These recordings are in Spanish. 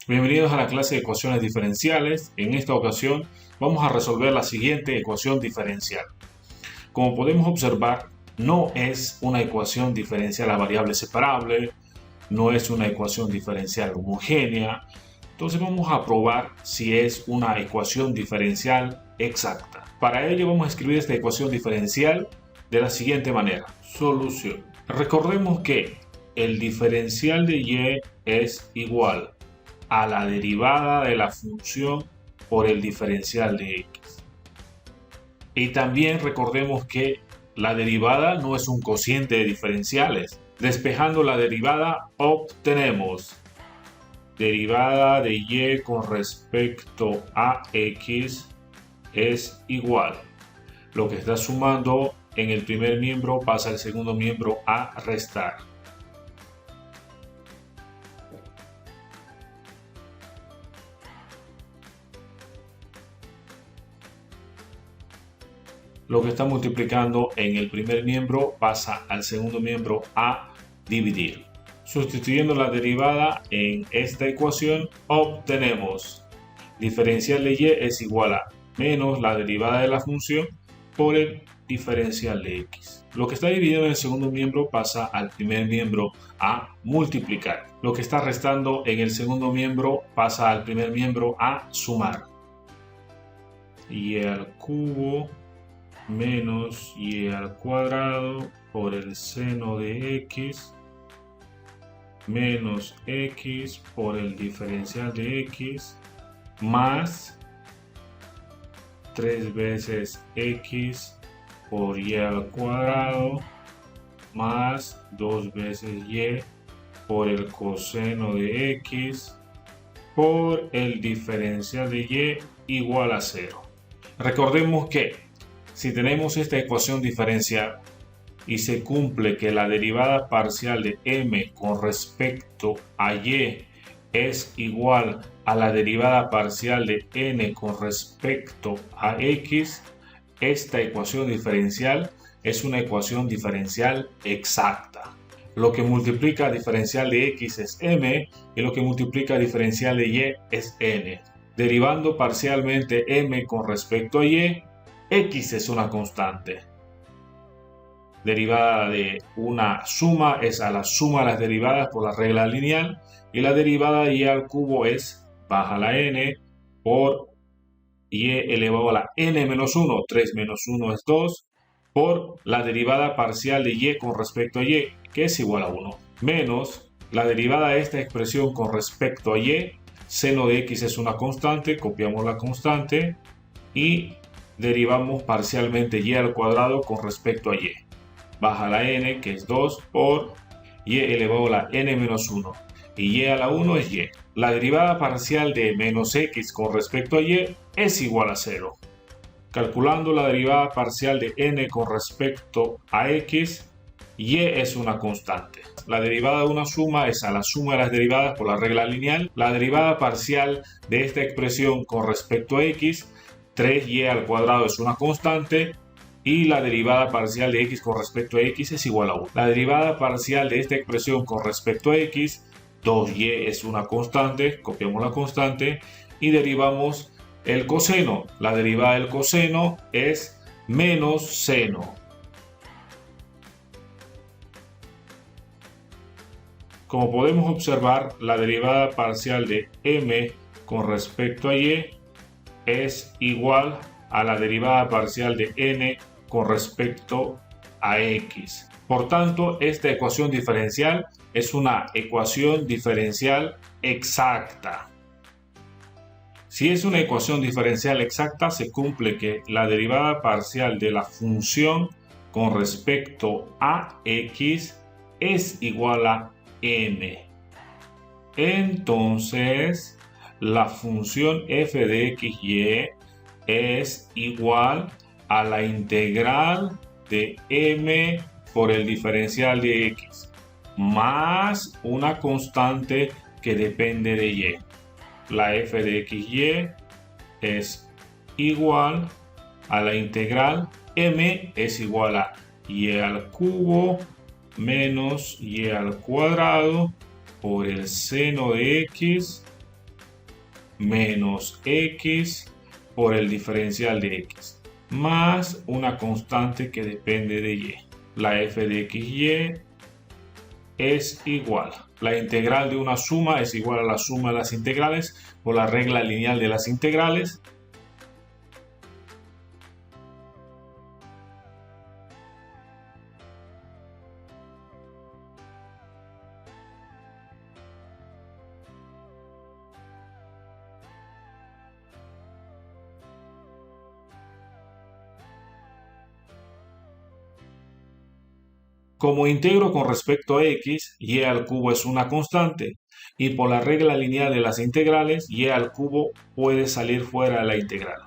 Bienvenidos a la clase de ecuaciones diferenciales. En esta ocasión vamos a resolver la siguiente ecuación diferencial. Como podemos observar, no es una ecuación diferencial a variable separable, no es una ecuación diferencial homogénea. Entonces vamos a probar si es una ecuación diferencial exacta. Para ello vamos a escribir esta ecuación diferencial de la siguiente manera. Solución. Recordemos que el diferencial de y es igual a la derivada de la función por el diferencial de x. Y también recordemos que la derivada no es un cociente de diferenciales. Despejando la derivada obtenemos derivada de y con respecto a x es igual. Lo que está sumando en el primer miembro pasa al segundo miembro a restar. Lo que está multiplicando en el primer miembro pasa al segundo miembro a dividir. Sustituyendo la derivada en esta ecuación obtenemos diferencial de y es igual a menos la derivada de la función por el diferencial de x. Lo que está dividido en el segundo miembro pasa al primer miembro a multiplicar. Lo que está restando en el segundo miembro pasa al primer miembro a sumar. Y al cubo menos y al cuadrado por el seno de x menos x por el diferencial de x más 3 veces x por y al cuadrado más 2 veces y por el coseno de x por el diferencial de y igual a 0. Recordemos que si tenemos esta ecuación diferencial y se cumple que la derivada parcial de m con respecto a y es igual a la derivada parcial de n con respecto a x, esta ecuación diferencial es una ecuación diferencial exacta. Lo que multiplica diferencial de x es m y lo que multiplica diferencial de y es n. Derivando parcialmente m con respecto a y, x es una constante. Derivada de una suma es a la suma de las derivadas por la regla lineal y la derivada de y al cubo es baja la n por y elevado a la n menos 1, 3 menos 1 es 2, por la derivada parcial de y con respecto a y, que es igual a 1, menos la derivada de esta expresión con respecto a y, seno de x es una constante, copiamos la constante y derivamos parcialmente y al cuadrado con respecto a y. Baja la n, que es 2, por y elevado a la n menos 1. Y y a la 1 es y. La derivada parcial de menos x con respecto a y es igual a 0. Calculando la derivada parcial de n con respecto a x, y es una constante. La derivada de una suma es a la suma de las derivadas por la regla lineal. La derivada parcial de esta expresión con respecto a x, 3y al cuadrado es una constante y la derivada parcial de x con respecto a x es igual a 1. La derivada parcial de esta expresión con respecto a x, 2y es una constante, copiamos la constante y derivamos el coseno. La derivada del coseno es menos seno. Como podemos observar, la derivada parcial de m con respecto a y es igual a la derivada parcial de n con respecto a x. Por tanto, esta ecuación diferencial es una ecuación diferencial exacta. Si es una ecuación diferencial exacta, se cumple que la derivada parcial de la función con respecto a x es igual a m. Entonces, la función f de x y es igual a la integral de m por el diferencial de x más una constante que depende de y. La f de x y es igual a la integral m es igual a y al cubo menos y al cuadrado por el seno de x menos x por el diferencial de x, más una constante que depende de y. La f de xy es igual. La integral de una suma es igual a la suma de las integrales por la regla lineal de las integrales. Como integro con respecto a x, y al cubo es una constante, y por la regla lineal de las integrales, y al cubo puede salir fuera de la integral.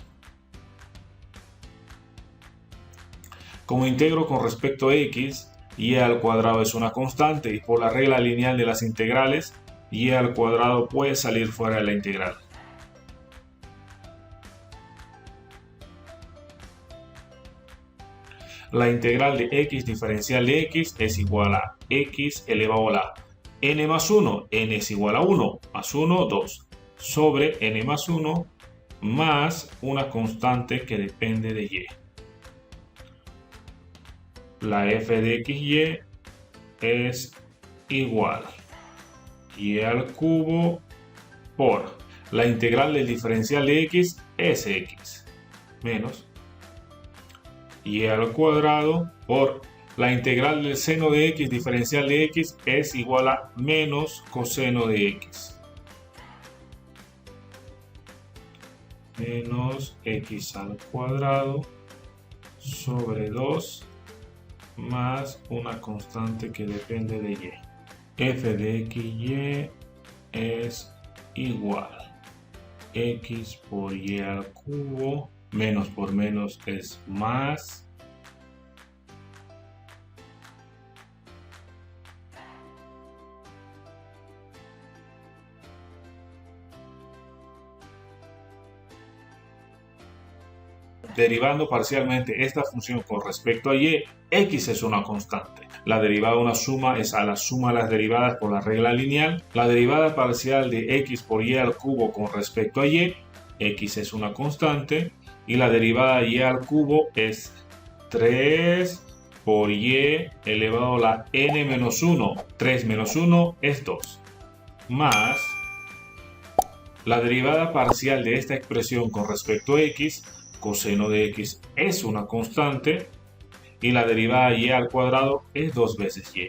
Como integro con respecto a x, y al cuadrado es una constante, y por la regla lineal de las integrales, y al cuadrado puede salir fuera de la integral. La integral de x diferencial de x es igual a x elevado a la n más 1, n es igual a 1, más 1, 2, sobre n más 1, más una constante que depende de y. La f de xy es igual a y al cubo por la integral del diferencial de x es x, menos y al cuadrado por la integral del seno de x diferencial de x es igual a menos coseno de x. Menos x al cuadrado sobre 2 más una constante que depende de y. F de xy es igual a x por y al cubo, menos por menos es más, derivando parcialmente esta función con respecto a y, x es una constante. La derivada de una suma es a la suma de las derivadas por la regla lineal. La derivada parcial de x por y al cubo con respecto a y, x es una constante. Y la derivada de y al cubo es 3 por y elevado a la n menos 1. 3 menos 1 es 2. Más la derivada parcial de esta expresión con respecto a x, coseno de x es una constante, y la derivada de y al cuadrado es 2 veces y.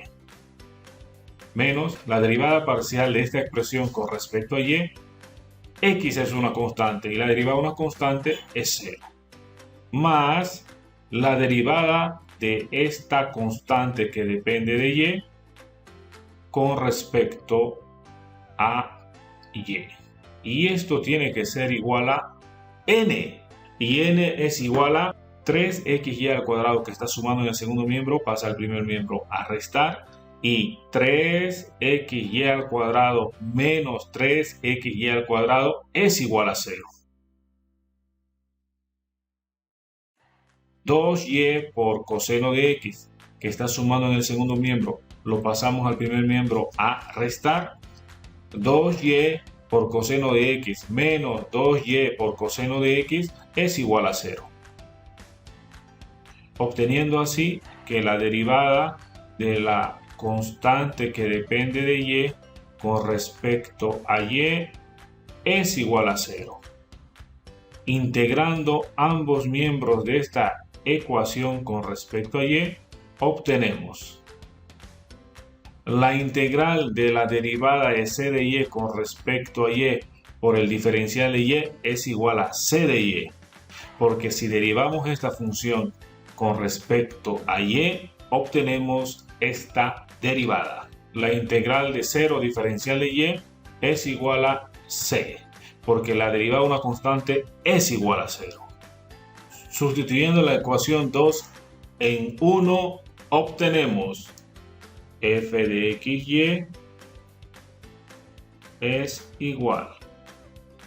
Menos la derivada parcial de esta expresión con respecto a y, x es una constante y la derivada de una constante es 0. Más la derivada de esta constante que depende de y con respecto a y. Y esto tiene que ser igual a n. Y n es igual a 3xy al cuadrado que está sumando en el segundo miembro, pasa al primer miembro a restar. Y 3xy al cuadrado menos 3xy al cuadrado es igual a 0. 2y por coseno de x, que está sumando en el segundo miembro, lo pasamos al primer miembro a restar. 2y por coseno de x menos 2y por coseno de x es igual a 0. Obteniendo así que la derivada de la constante que depende de y con respecto a y es igual a 0. Integrando ambos miembros de esta ecuación con respecto a y, obtenemos la integral de la derivada de c de y con respecto a y por el diferencial de y es igual a c de y, porque si derivamos esta función con respecto a y, obtenemos esta derivada. La integral de 0 diferencial de y es igual a c, porque la derivada de una constante es igual a 0. Sustituyendo la ecuación 2 en 1, obtenemos f de xy es igual a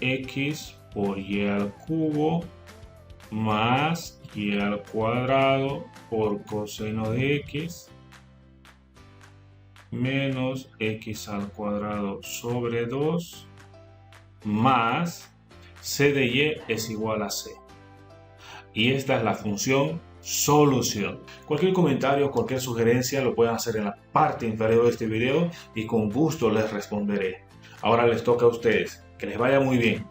x por y al cubo más y al cuadrado por coseno de x menos x al cuadrado sobre 2 más C de Y es igual a C. Y esta es la función solución. Cualquier comentario, cualquier sugerencia lo pueden hacer en la parte inferior de este video y con gusto les responderé. Ahora les toca a ustedes. Que les vaya muy bien.